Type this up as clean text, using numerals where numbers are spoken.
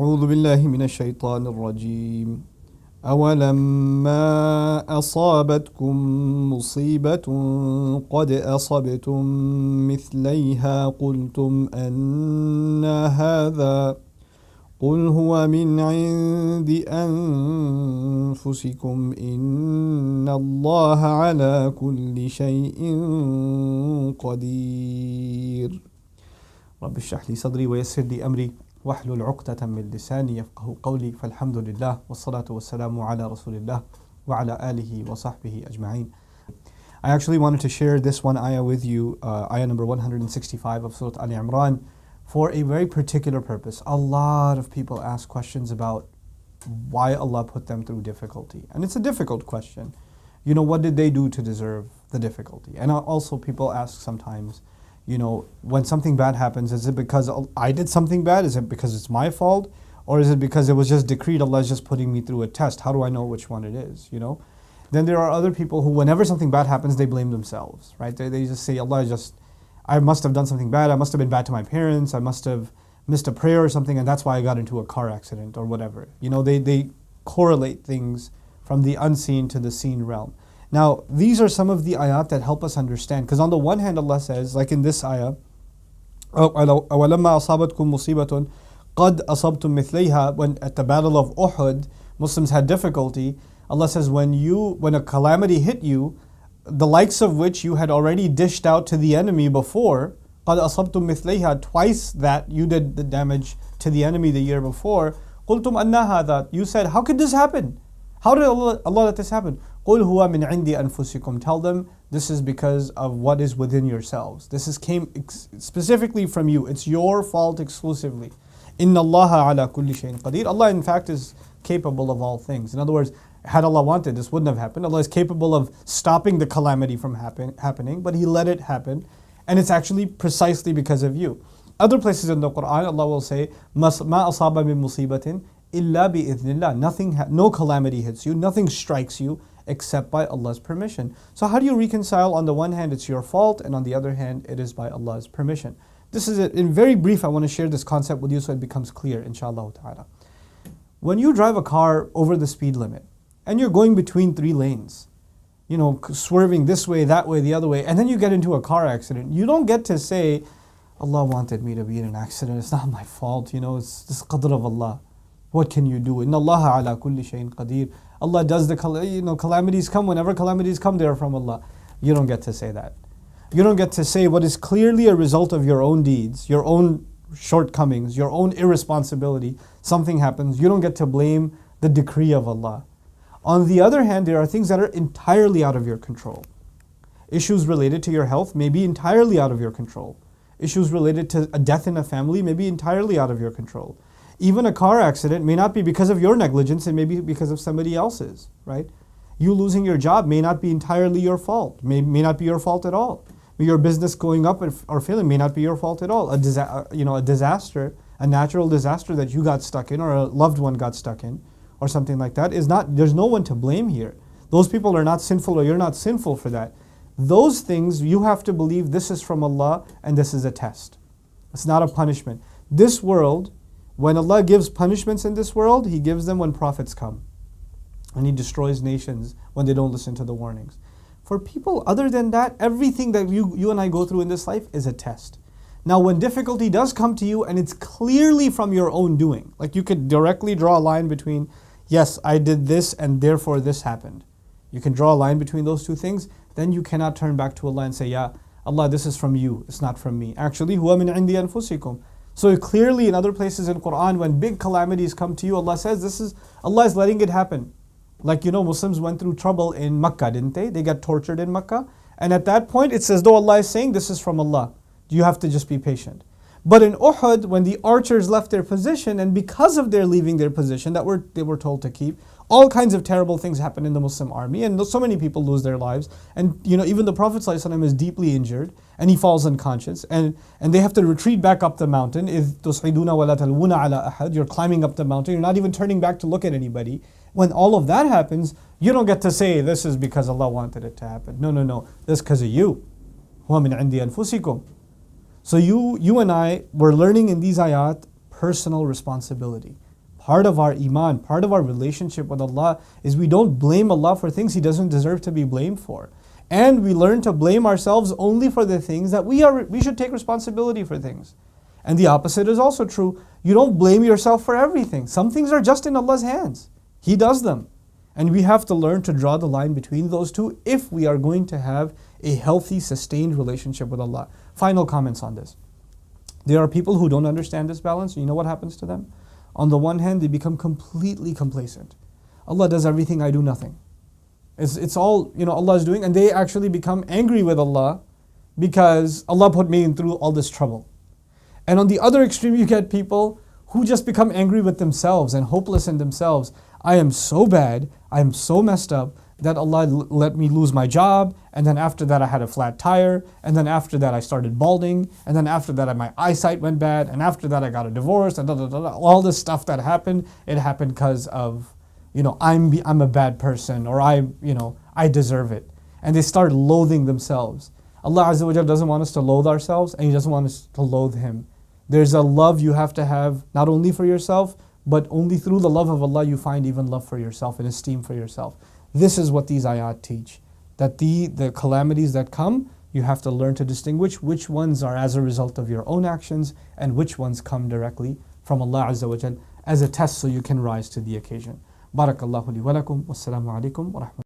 أعوذ بالله من الشيطان الرجيم أولما أصابتكم مصيبة قد أصبتم مثليها قلتم أنى هذا قل هو من عند أنفسكم إن الله على كل شيء قدير رب اشرح لي صدري ويسر لي أمري واحلل عقدة من لساني يفقه قولي فالحمد لله والصلاة والسلام على رسول الله وعلى آله وصحبه أجمعين. I actually wanted to share this one ayah with you, ayah number 165 of Surah Al Imran, for a very particular purpose. A lot of people ask questions about why Allah put them through difficulty. And it's a difficult question. You know, what did they do to deserve the difficulty? And also people ask sometimes, you know, when something bad happens, is it because I did something bad? Is it because it's my fault? Or is it because it was just decreed, Allah is just putting me through a test? How do I know which one it is, you know? Then there are other people who, whenever something bad happens, they blame themselves, right? They just say, I must have done something bad. I must have been bad to my parents. I must have missed a prayer or something, and that's why I got into a car accident or whatever. You know, they correlate things from the unseen to the seen realm. Now, these are some of the ayat that help us understand. Because on the one hand, Allah says, like in this ayah, أَوَلَمَّا أَصَابَتْكُم مُصِيبَةٌ قَدْ أَصَبْتُم مِثْلَيْهَا, when at the battle of Uhud, Muslims had difficulty, Allah says, when a calamity hit you, the likes of which you had already dished out to the enemy before, قَدْ أَصَبْتُم مِثْلَيْهَا, twice that you did the damage to the enemy the year before, قُلْتُمْ أَنَّ هَذَا, you said, how could this happen? How did Allah let this happen? قُلْ هُوَ مِنْ عِنْدِ أَنفُسِكُمْ, tell them this is because of what is within yourselves. This came specifically from you. It's your fault exclusively. إِنَّ اللَّهَ عَلَى كُلِّ شَيْءٍ قَدِيرٌ, Allah in fact is capable of all things. In other words, had Allah wanted, this wouldn't have happened. Allah is capable of stopping the calamity from happening, but He let it happen, and it's actually precisely because of you. Other places in the Quran, Allah will say, مَا أَصَابَ مِن مُصِيبَةٍ إِلَّا بِإِذْنِ اللَّهِ, no calamity hits you, nothing strikes you except by Allah's permission. So how do you reconcile? On the one hand, it's your fault, and on the other hand, it is by Allah's permission. This is it. In very brief, I want to share this concept with you so it becomes clear, inshallah ta'ala. When you drive a car over the speed limit, and you're going between three lanes, you know, swerving this way, that way, the other way, and then you get into a car accident, you don't get to say, Allah wanted me to be in an accident, it's not my fault, you know, it's this qadr of Allah. What can you do? Inna Allah ala kulli shayin qadir. Allah does calamities come. Whenever calamities come, they are from Allah. You don't get to say that. You don't get to say what is clearly a result of your own deeds, your own shortcomings, your own irresponsibility. Something happens, you don't get to blame the decree of Allah. On the other hand, there are things that are entirely out of your control. Issues related to your health may be entirely out of your control. Issues related to a death in a family may be entirely out of your control. Even a car accident may not be because of your negligence, it may be because of somebody else's, right? You losing your job may not be entirely your fault, may not be your fault at all. Your business going up or failing may not be your fault at all. A disaster, a natural disaster that you got stuck in or a loved one got stuck in, or something like that, there's no one to blame here. Those people are not sinful, or you're not sinful for that. Those things, you have to believe this is from Allah and this is a test. It's not a punishment. This world, when Allah gives punishments in this world, He gives them when prophets come. And He destroys nations when they don't listen to the warnings. For people other than that, everything that you and I go through in this life is a test. Now, when difficulty does come to you and it's clearly from your own doing, like you could directly draw a line between, yes, I did this and therefore this happened. You can draw a line between those two things, then you cannot turn back to Allah and say, yeah, Allah, this is from you, it's not from me. Actually, huwa min indi anfusikum. So clearly in other places in Quran, when big calamities come to you, Allah says, Allah is letting it happen. Like, you know, Muslims went through trouble in Makkah, didn't they? They got tortured in Makkah. And at that point, it's as though Allah is saying, this is from Allah. You have to just be patient. But in Uhud, when the archers left their position, and because of their leaving their position that they were told to keep, all kinds of terrible things happen in the Muslim army, and so many people lose their lives. And you know, even the Prophet ﷺ is deeply injured, and he falls unconscious, and they have to retreat back up the mountain. إِذْ تُصْعِدُونَ وَلَا تَلْوُونَ عَلَىٰ أَحَدٍ, you're climbing up the mountain, you're not even turning back to look at anybody. When all of that happens, you don't get to say, this is because Allah wanted it to happen. No. This is because of you. هُوَ مِنْ عِنْدِ أَنفُسِكُمْ. So you and I were learning in these ayat personal responsibility. part of our iman, part of our relationship with Allah is we don't blame Allah for things He doesn't deserve to be blamed for. And we learn to blame ourselves only for the things that we should take responsibility for things. And the opposite is also true. You don't blame yourself for everything. Some things are just in Allah's hands. He does them. And we have to learn to draw the line between those two if we are going to have a healthy, sustained relationship with Allah. Final comments on this. There are people who don't understand this balance. You know what happens to them? On the one hand, they become completely complacent. Allah does everything, I do nothing. It's all, Allah is doing, and they actually become angry with Allah because Allah put me through all this trouble. And on the other extreme, you get people who just become angry with themselves and hopeless in themselves. I am so bad, I am so messed up that Allah let me lose my job, and then after that I had a flat tire, and then after that I started balding, and then after that my eyesight went bad, and after that I got a divorce, and all this stuff that happened, it happened because of, I'm a bad person, or I deserve it. And they start loathing themselves. Allah Azza wa Jalla doesn't want us to loathe ourselves, and He doesn't want us to loathe Him. There's a love you have to have, not only for yourself, but only through the love of Allah you find even love for yourself and esteem for yourself. This is what these ayat teach. That the calamities that come, you have to learn to distinguish which ones are as a result of your own actions and which ones come directly from Allah Azza wa Jalla as a test so you can rise to the occasion. Barakallahu li wa lakum. Wassalamu alaikum wa rahmatullahi.